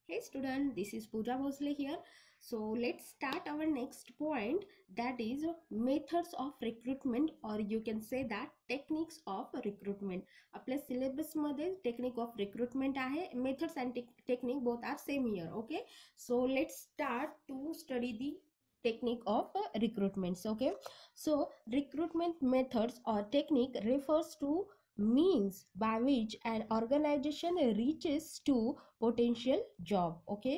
Hey student, this is Pooja Bhosle here. So let's start our next point, that is methods of recruitment, or you can say that techniques of recruitment. आपल्या syllabus मध्ये technique of recruitment आहे, methods and technique both are same here. Okay, so let's start to study the technique of recruitments. Okay, so recruitment methods or technique refers to means by which an organization reaches to potential job. Okay,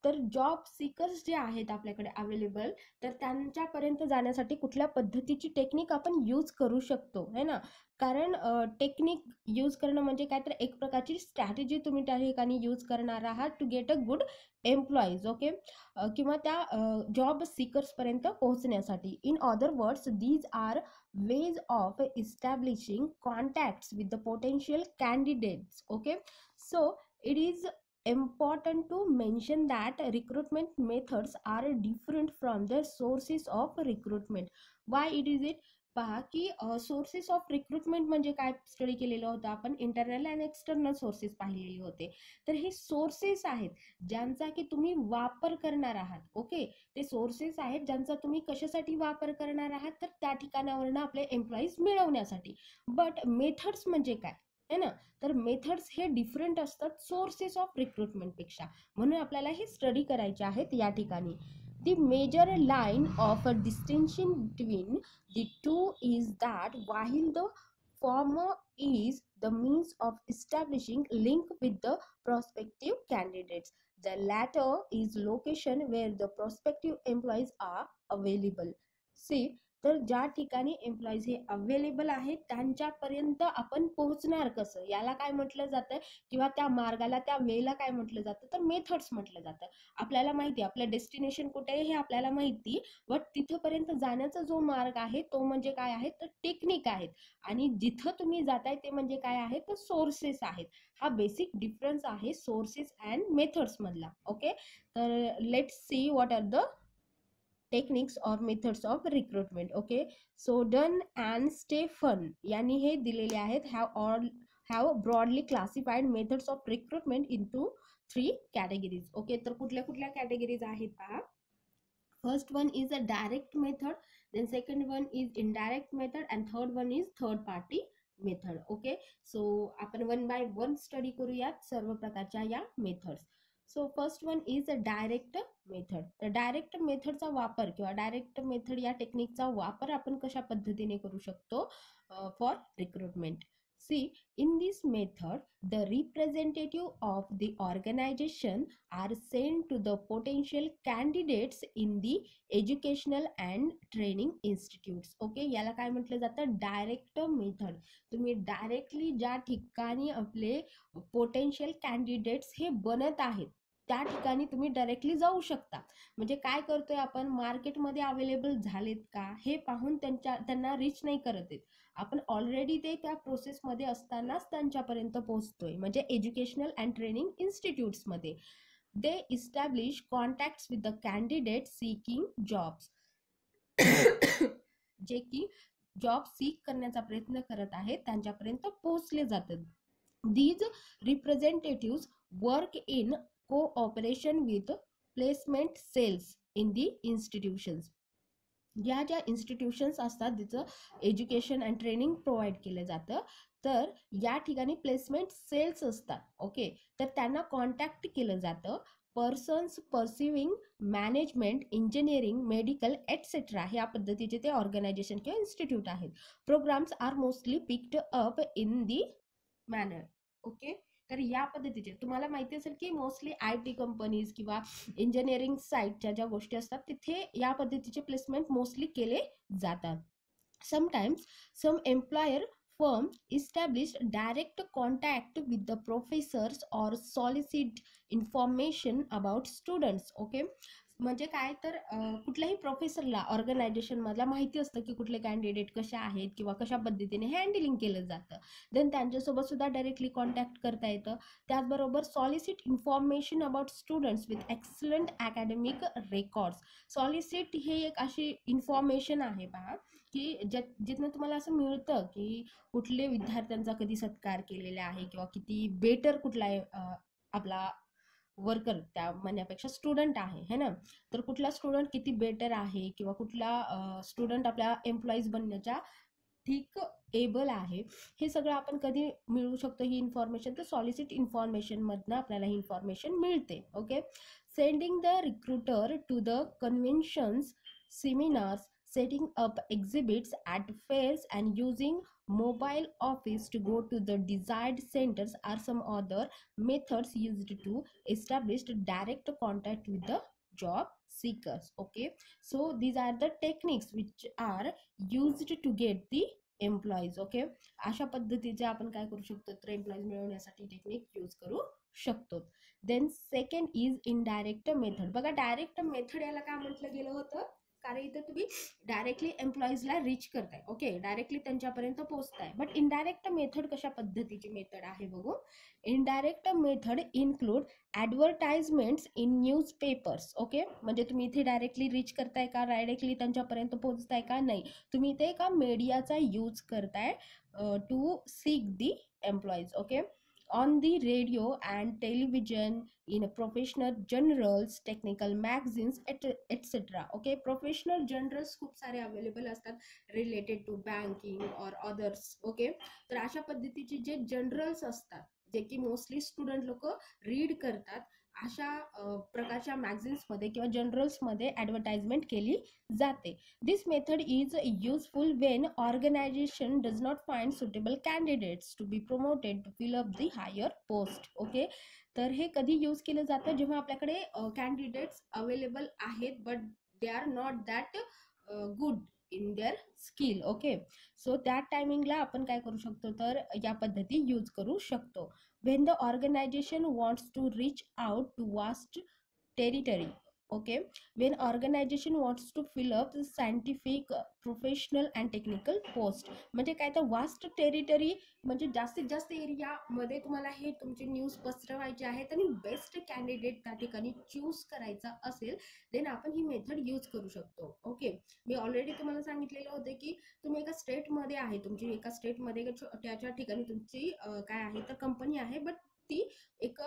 तर job seekers जे आहेत आपल्याकडे available, तर त्यांच्यापर्यंत जाण्यासाठी कुठल्या पद्धतीची technique आपण यूज करू शकतो है ना. कारण टेक्निक यूज करणं म्हणजे काय तर एक प्रकारची स्ट्रॅटेजी तुम्ही त्या ठिकाणी यूज करणार आहात to get a good employees. Okay, किंवा त्या जॉब सीकर्सपर्यंत पोहोचण्यासाठी. In other words, these are ways of establishing contacts with the potential candidates. Okay, so it is important to mention that recruitment methods are different from the sources of recruitment. Why it is it? पहा की sources of recruitment म्हणजे काय study केलेलं होतं आपण, internal and external sources पाहिलेले होते. तर हे सोर्सेस आहेत ज्यांचा की तुम्ही वापर करणार आहात. ओके, ते सोर्सेस आहेत ज्यांचा तुम्ही कशासाठी वापर करणार आहात, तर त्या ठिकाणावरनं आपले एम्प्लॉईज मिळवण्यासाठी. बट मेथड्स म्हणजे काय है ना, तर मेथड्स हे डिफरंट असतात सोर्सेस ऑफ रिक्रुटमेंट पेक्षा. म्हणून आपल्याला हे स्टडी करायचे आहेत या ठिकाणी. The major line of a distinction between the two is that while the former is the means of establishing link with the prospective candidates, the latter is location where the prospective employees are available. See, तर ज्या ठिकाणी employees हे available आहेत त्यांच्यापर्यंत आपण पोहोचणार कसं, याला काय म्हटलं जातं, किंवा त्या मार्गाला त्या वेला काय म्हटलं जातं, तर मेथड्स म्हटलं जातं. आपल्याला माहिती आहे आपलं डेस्टिनेशन कुठे आहे हे आपल्याला माहिती, बट तिथपर्यंत जाण्याचा जो मार्ग आहे तो म्हणजे काय आहे, तर टेक्निक आहेत. आणि जिथं तुम्ही जाताय ते म्हणजे काय आहे, तर सोर्सेस आहेत. हा बेसिक डिफरन्स आहे सोर्सेस अँड मेथड्स मधला. ओके, तर let's see what are the techniques और methods of recruitment. Okay, so Dunn and Stephen यांनी हे दिलेले आहेत. Have broadly classified methods of recruitment into 3 categories. Okay, तर कुठल्या कुठल्या कॅटेगरीज आहेत पहा. First one is a direct method, then second one is indirect method, and third one is third party method. Okay, so आपण one by one study करूयात सर्व प्रकारच्या या methods. So first one is a direct method. तर direct मेथडचा वापर किंवा direct method या टेक्निकचा वापर आपण कशा पद्धतीने करू शकतो for recruitment. See, in this method, the representative of the organization are sent to the potential candidates in the educational and training institutes. Okay, याला काय म्हटलं जातं, डायरेक्ट मेथड. तुम्ही डायरेक्टली ज्या ठिकाणी आपले पोटेन्शियल कॅन्डिडेट्स हे बनत आहेत त्या ठिकाणी तुम्ही डायरेक्टली जाऊ शकता. म्हणजे काय करतोय आपण, मार्केटमध्ये अवेलेबल झालेत का हे पाहून त्यांना रीच नाही करत आहेत आपण, ऑलरेडी ते त्या प्रोसेसमध्ये असतानाच त्यांच्यापर्यंत पोहोचतोय. म्हणजे एज्युकेशनल अँड ट्रेनिंग इन्स्टिट्यूट्समध्ये they establish contacts with the candidate seeking jobs. जे की जॉब सीक करण्याचा प्रयत्न करत आहेत त्यांच्यापर्यंत पोहोचले जातात. These representatives work in cooperation with placement cells in the institutions. ज्या ज्या इन्स्टिट्यूशन्स असतात तिचं एज्युकेशन अँड ट्रेनिंग प्रोव्हाइड केलं जातं, तर या ठिकाणी प्लेसमेंट सेल्स असतात. ओके, तर त्यांना कॉन्टॅक्ट केलं जातं. Persons perceiving management, engineering, medical etcetera ह्या पद्धतीचे ते ऑर्गनायझेशन किंवा इन्स्टिट्यूट आहेत. Programs are mostly picked up in the manner. Okay, तर या पद्धतीचे तुम्हाला माहिती असेल की मोस्टली IT कंपनीज किंवा इंजिनिअरिंग साईटच्या ज्या गोष्टी असतात तिथे या पद्धतीचे प्लेसमेंट मोस्टली केले जातात. Sometimes some employer firm establish direct contact with the professors or solicit information about students. Okay, म्हणजे काय तर कुठल्याही प्रोफेसरला ऑर्गनायझेशन मधला माहिती असतं की कुठले कॅन्डिडेट कशा आहेत किंवा कशा पद्धतीने हँडलिंग केलं जातं, देन त्यांच्यासोबत सुद्धा डायरेक्टली कॉन्टॅक्ट करता येतं. त्याचबरोबर solicit information about students with excellent academic records. Solicit हे एक अशी इन्फॉर्मेशन आहे पहा की जिथनं तुम्हाला असं मिळतं की कुठले विद्यार्थ्यांचा कधी सत्कार केलेला आहे किंवा किती बेटर कुठला आपला वर्कर त्या म्हणण्यापेक्षा स्टुडंट आहे है ना, तर कुठला स्टुडंट किती बेटर आहे किंवा कुठला स्टुडंट आपल्या एम्प्लॉईज बनण्याच्या ठीक एबल आहे, हे सगळं आपण कधी मिळवू शकतो ही इन्फॉर्मेशन, तर सॉलिसिट इन्फॉर्मेशन मधनं आपल्याला ही इन्फॉर्मेशन मिळते. Okay, sending the recruiter to the conventions, seminars, setting up exhibits at fairs and using mobile office to go to the desired centers are some other methods used to establish direct contact with the job seekers. Okay, so these are the techniques which are used to get the employees. Okay, अशा पद्धतीचे आपण काय करू शकतो तर employees मिळवण्यासाठी technique use करू शकतो. Then second is indirect method. बघा, डायरेक्ट मेथड याला काय म्हटलं गेलं होतं, कारण इथं तुम्ही डायरेक्टली एम्प्लॉईजला रीच करताय. ओके, डायरेक्टली त्यांच्यापर्यंत पोहोचताय. बट इनडायरेक्ट मेथड कशा पद्धतीची मेथड आहे बघू. Indirect method include advertisements in news papers. Okay, म्हणजे तुम्ही इथे डायरेक्टली रीच करताय का, डायरेक्टली त्यांच्यापर्यंत पोहोचताय का, नाही, तुम्ही इथे एका मीडियाचा यूज करताय to seek the employees. Okay, on the radio and television, in professional journals, technical magazines, etc. Okay, professional journals खूप सारे अवेलेबल असतात रिलेटेड टू बँकिंग और अदर्स. ओके, तर अशा पद्धतीचे जे जर्नल्स असतात जे की मोस्टली स्टुडंट लोक रीड करतात, अशा प्रकारच्या मॅगझिन्समध्ये किंवा जर्नल्समध्ये ॲडव्हर्टाइजमेंट केली जाते. This method is useful when organization does not find suitable candidates to be promoted to fill up the higher post. Okay, तर हे कधी यूज केलं जातं जेव्हा आपल्याकडे कॅन्डिडेट्स अवेलेबल आहेत but they are not that good in their skill. Okay, so त्या टायमिंगला आपण काय करू शकतो तर या पद्धती यूज करू शकतो. when the organization wants to reach out to vast territory. Okay, when organization wants to fill up the scientific, professional and technical post. म्हणजे काय तर वास्ट टेरिटरी म्हणजे जास्तीत जास्त एरिया मध्ये तुम्हाला हे तुमचे न्यूज पसरवायचे आहेत आणि बेस्ट कॅन्डिडेट त्या ठिकाणी चूज करायचा असेल देन आपण ही मेथड यूज करू शकतो. ओके, मी ऑलरेडी तुम्हाला सांगितलेलं होते की तुम्ही एका स्टेटमध्ये आहे, तुमची एका स्टेटमध्ये त्याच्या ठिकाणी तुमची काय आहे तर कंपनी आहे, बट ती एक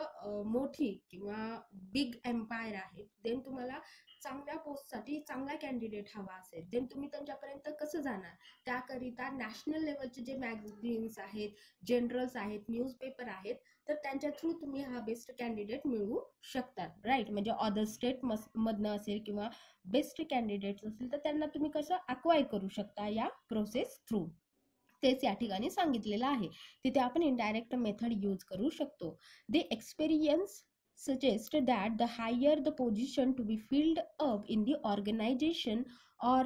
मोठी किंवा बिग एम्पायर आहे. देन तुम्हाला चांगल्या पोस्टसाठी चांगला कॅन्डिडेट हवा असेल देन तुम्ही त्यांच्यापर्यंत कसं जाणार, त्याकरिता नॅशनल लेवलचे जे मॅगझिन्स आहेत, जर्नल्स आहेत, न्यूजपेपर आहेत, तर त्यांच्या थ्रू तुम्ही हा बेस्ट कॅन्डिडेट मिळवू शकतात. राईट, म्हणजे अदर स्टेट मधनं असेल किंवा बेस्ट कॅन्डिडेट्स असतील तर त्यांना तुम्ही कसं अक्वायर करू शकता या प्रोसेस थ्रू, तेच या ठिकाणी सांगितलेलं आहे. तिथे आपण इनडायरेक्ट मेथड यूज करू शकतो. The experience suggest that the higher the position to be filled up in the organization or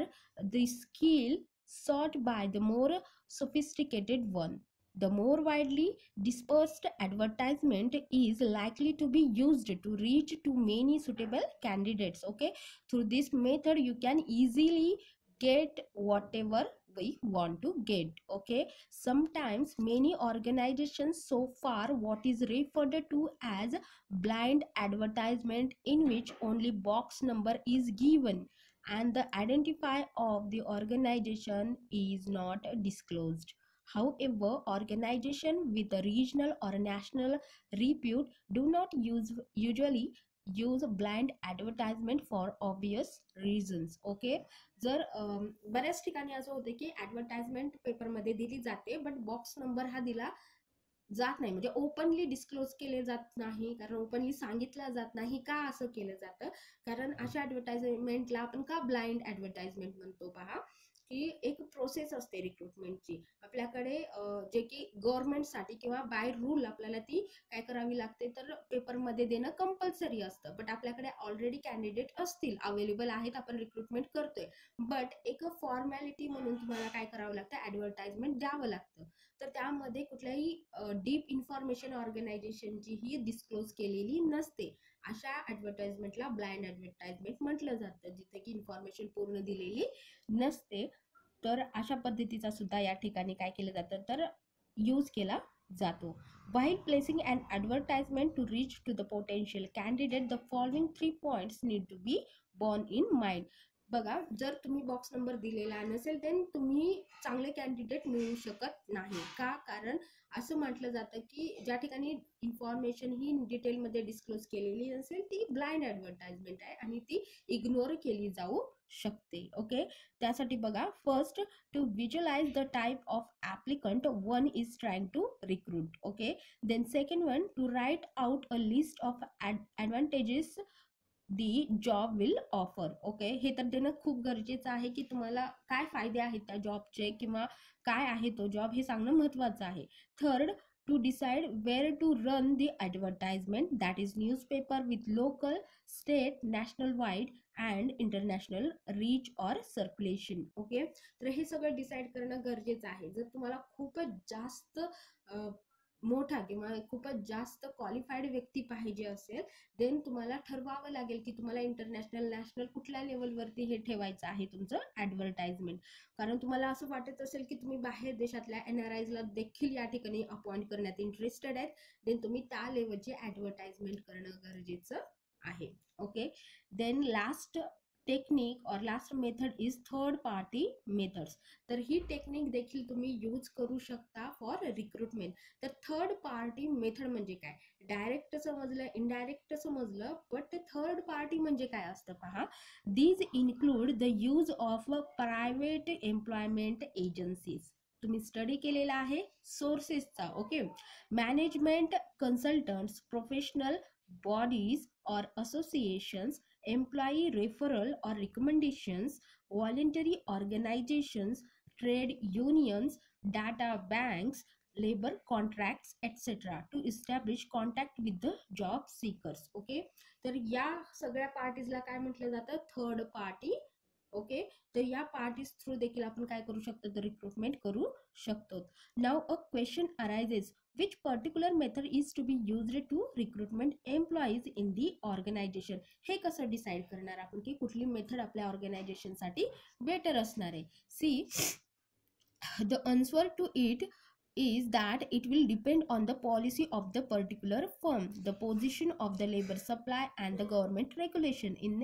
the skill sought by the more sophisticated one, the more widely dispersed advertisement is likely to be used to reach to many suitable candidates. Okay, through this method you can easily get whatever we want to get. Okay, sometimes many organizations so far what is referred to as blind advertisement, in which only box number is given and the identifier of the organization is not disclosed. However, organizations with a regional or national repute do not usually use blind advertisement for obvious reasons. Okay, जर बऱ्याच ठिकाणी असं होते की advertisement पेपरमध्ये दिली जाते but box number हा दिला जात नाही, म्हणजे ओपनली डिस्क्लोज केले जात नाही, कारण ओपनली सांगितलं जात नाही. का असं केलं जातं, कारण अशा ॲडव्हर्टाइजमेंटला आपण का ब्लाइंड ॲडव्हर्टाइजमेंट म्हणतो पहा, की एक प्रोसेस असते रिक्रुटमेंटची आपल्याकडे जे की गव्हर्नमेंटसाठी किंवा बाय रूल आपल्याला ती काय करावी लागते तर पेपरमध्ये देणं कंपल्सरी असतं. बट आपल्याकडे ऑलरेडी कॅन्डिडेट असतील, अवेलेबल आहेत, आपण रिक्रुटमेंट करतोय, बट एक फॉर्मॅलिटी म्हणून तुम्हाला काय करावं लागतं, ॲडव्हर्टाइजमेंट द्यावं लागतं. तर त्यामध्ये कुठल्याही डीप इन्फॉर्मेशन ऑर्गनायझेशनची ही डिस्क्लोज केलेली नसते. अशा ॲडव्हर्टाइजमेंटला ब्लाइंड ॲडव्हर्टाइजमेंट म्हटलं जातं, जिथे की इन्फॉर्मेशन पूर्ण दिलेली नसते. तर अशा पद्धतीचा सुद्धा या ठिकाणी काय केलं जातं तर यूज केला जातो. While placing an advertisement to reach to the potential candidate, the following 3 points need to be borne in mind. बघा, जर तुम्ही बॉक्स नंबर दिलेला नसेल देन तुम्ही चांगले कॅन्डिडेट मिळू शकत नाही. का? कारण असं म्हटलं जातं की ज्या ठिकाणी इन्फॉर्मेशन ही डिटेलमध्ये डिस्क्लोज केलेली नसेल ती ब्लाइंड ॲडव्हर्टाइजमेंट आहे आणि ती इग्नोर केली जाऊ शकते. ओके, त्यासाठी बघा, first, to visualize the type of applicant one is trying to recruit. Okay, then second one, to write out a list of advantages the job will offer. Okay, हे तर देणं खूप गरजेचं आहे की तुम्हाला काय फायदे आहेत त्या जॉबचे किंवा काय आहे तो जॉब हे सांगणं महत्त्वाचं आहे. Third, to decide where to run the advertisement, that is newspaper with local, state, national wide and international reach or circulation. Okay, तर हे सगळं डिसाईड करणं गरजेचं आहे. जर तुम्हाला खूपच जास्त मोठा किंवा खूपच जास्त क्वालिफाईड व्यक्ती पाहिजे असेल देन तुम्हाला ठरवावं लागेल की तुम्हाला इंटरनॅशनल, नॅशनल कुठल्या लेवलवरती हे ठेवायचं आहे तुमचं ॲडव्हर्टाइजमेंट. कारण तुम्हाला असं वाटत असेल की तुम्ही बाहेर देशातल्या NRIsला देखील या ठिकाणी अपॉइंट करण्यात इंटरेस्टेड आहेत, देन तुम्ही त्या लेवलची ॲडव्हर्टाइजमेंट करणं गरजेचं आहे. ओके, देन लास्ट टेक्निक और last method is third party methods. तर ही टेक्निक देखील तुम्ही यूज करू शकता फॉर रिक्रुटमेंट. तर थर्ड पार्टी मेथड म्हणजे काय? डायरेक्ट समजलं, इनडायरेक्ट समजलं, बट थर्ड पार्टी म्हणजे काय असतं पहा. These include the use of private employment agencies. तुम्ही स्टडी केलेला आहे सोर्सेसचा. Okay, management consultants, professional bodies or associations, employee referral or recommendations, voluntary organizations, trade unions, data banks, labor contracts, etc. to establish contact with the job seekers. Okay, तर या सगळ्या पार्टीजला काय म्हटलं जातं? Third party. ओके, तर या parties through देखील आपण काय करू शकतो? तर रिक्रुटमेंट करू शकतो. Now a question arises, which particular method is to be used to recruitment employees in the organization. हे कसं डिसाइड करणार आपण की कुठली मेथड आपल्या ऑर्गनायझेशन साठी बेटर असणार आहे? C, the answer to it is that it will depend on the policy of the particular firm, the position of the labor supply and the government regulation in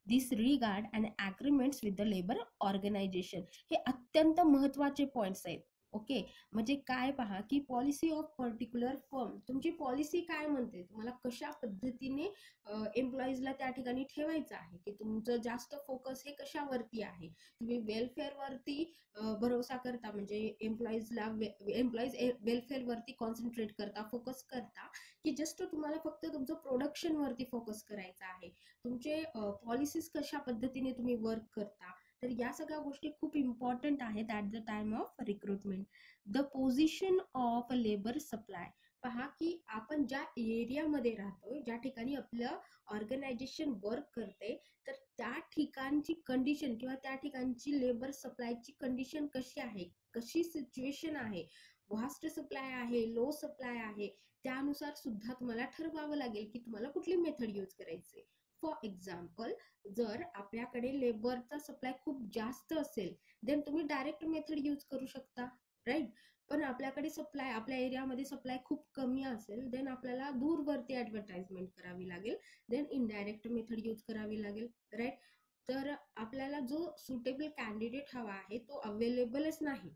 this regard and agreements with the labor organization. हे अत्यंत महत्त्वाचे points आहेत. Okay, म्हणजे काय पहा की policy of particular firm, तुमची policy काय म्हणते, तुम्हाला कशा पद्धतीने एम्प्लॉईजला त्या ठिकाणी ठेवायचं आहे, की तुमचं जास्त फोकस हे कशावरती आहे. तुम्ही वेलफेअरवरती भरोसा करता, म्हणजे एम्प्लॉईज वेलफेअरवरती कॉन्सन्ट्रेट करता, फोकस करता, की जस्ट तुम्हाला फक्त तुमचं प्रोडक्शनवरती फोकस करायचं आहे. तुमचे पॉलिसीज कशा पद्धतीने तुम्ही वर्क करता, तर या सगळ्या गोष्टी खूप इम्पॉर्टंट आहेत at the time of recruitment. The position of labour supply, पहा की आपण ज्या एरियामध्ये राहतो, ज्या ठिकाणी आपलं ऑर्गनायझेशन वर्क करते, तर त्या ठिकाणची कंडिशन किंवा त्या ठिकाणची लेबर सप्लायची कंडिशन कशी आहे, कशी सिच्युएशन आहे, व्हास्ट सप्लाय आहे, लो सप्लाय आहे, त्यानुसार सुद्धा तुम्हाला ठरवावं लागेल की तुम्हाला कुठली मेथड यूज करायची. फॉर एक्झाम्पल, जर आपल्याकडे लेबरचा सप्लाय खूप जास्त असेल देन तुम्ही डायरेक्ट मेथड यूज करू शकता, राईट. पण आपल्याकडे सप्लाय, आपल्या एरियामध्ये सप्लाय खूप कमी असेल देन आपल्याला दूरवरती ॲडव्हर्टाइजमेंट करावी लागेल, देन इनडायरेक्ट मेथड यूज करावी लागेल, राईट. तर आपल्याला जो सुटेबल कॅन्डिडेट हवा आहे तो अवेलेबलच नाही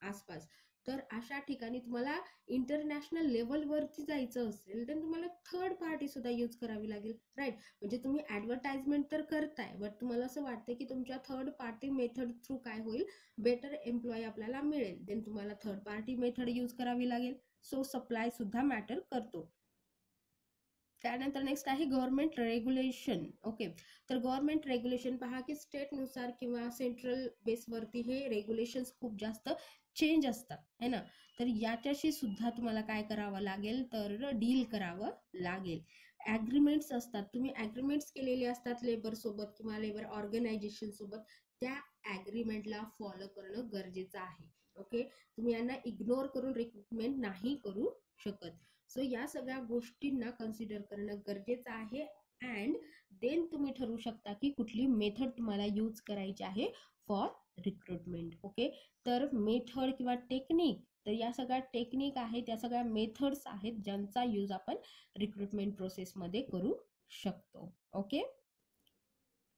आसपास, तर अशा ठिकाणी तुम्हाला इंटरनॅशनल लेवलवरती जायचं असेल तर तुम्हाला थर्ड पार्टी सुद्धा यूज करावी लागेल, राईट. म्हणजे तुम्ही ॲडव्हर्टाइजमेंट तर करताय बट तुम्हाला असं वाटतं की तुमच्या थर्ड पार्टी मेथड थ्रू काय होईल, बेटर एम्प्लॉई आपल्याला मिळेल, देन तुम्हाला थर्ड पार्टी मेथड यूज करावी लागेल. सो सप्लाय सुद्धा मॅटर करतो. त्यानंतर नेक्स्ट आहे गव्हर्नमेंट रेग्युलेशन. ओके, तर गव्हर्नमेंट रेग्युलेशन पहा की स्टेटनुसार किंवा सेंट्रल बेसवरती हे रेग्युलेशन्स खूप जास्त चेंज असतात, है ना. तर याच्याशी सुद्धा तुम्हाला काय करावं लागेल, तर डील करावं लागेल. ॲग्रीमेंट्स असतात, तुम्ही ॲग्रीमेंट्स केलेले असतात लेबर सोबत किंवा लेबर ऑर्गनायझेशन सोबत, त्या ॲग्रीमेंटला फॉलो करणं गरजेचं आहे. ओके, तुम्ही यांना इग्नोर करून रिक्रुटमेंट नाही करू शकत. सो या सगळ्या गोष्टींना कन्सिडर करणं गरजेचं आहे अँड देन तुम्ही ठरवू शकता की कुठली मेथड तुम्हाला यूज करायची आहे फॉर रिक्रुटमेंट. ओके, तर मेथड किंवा टेक्निक, तर या सगळ्या टेक्निक आहेत, या सगळ्या मेथड्स आहेत ज्यांचा यूज आपण रिक्रुटमेंट प्रोसेसमध्ये करू शकतो. ओके.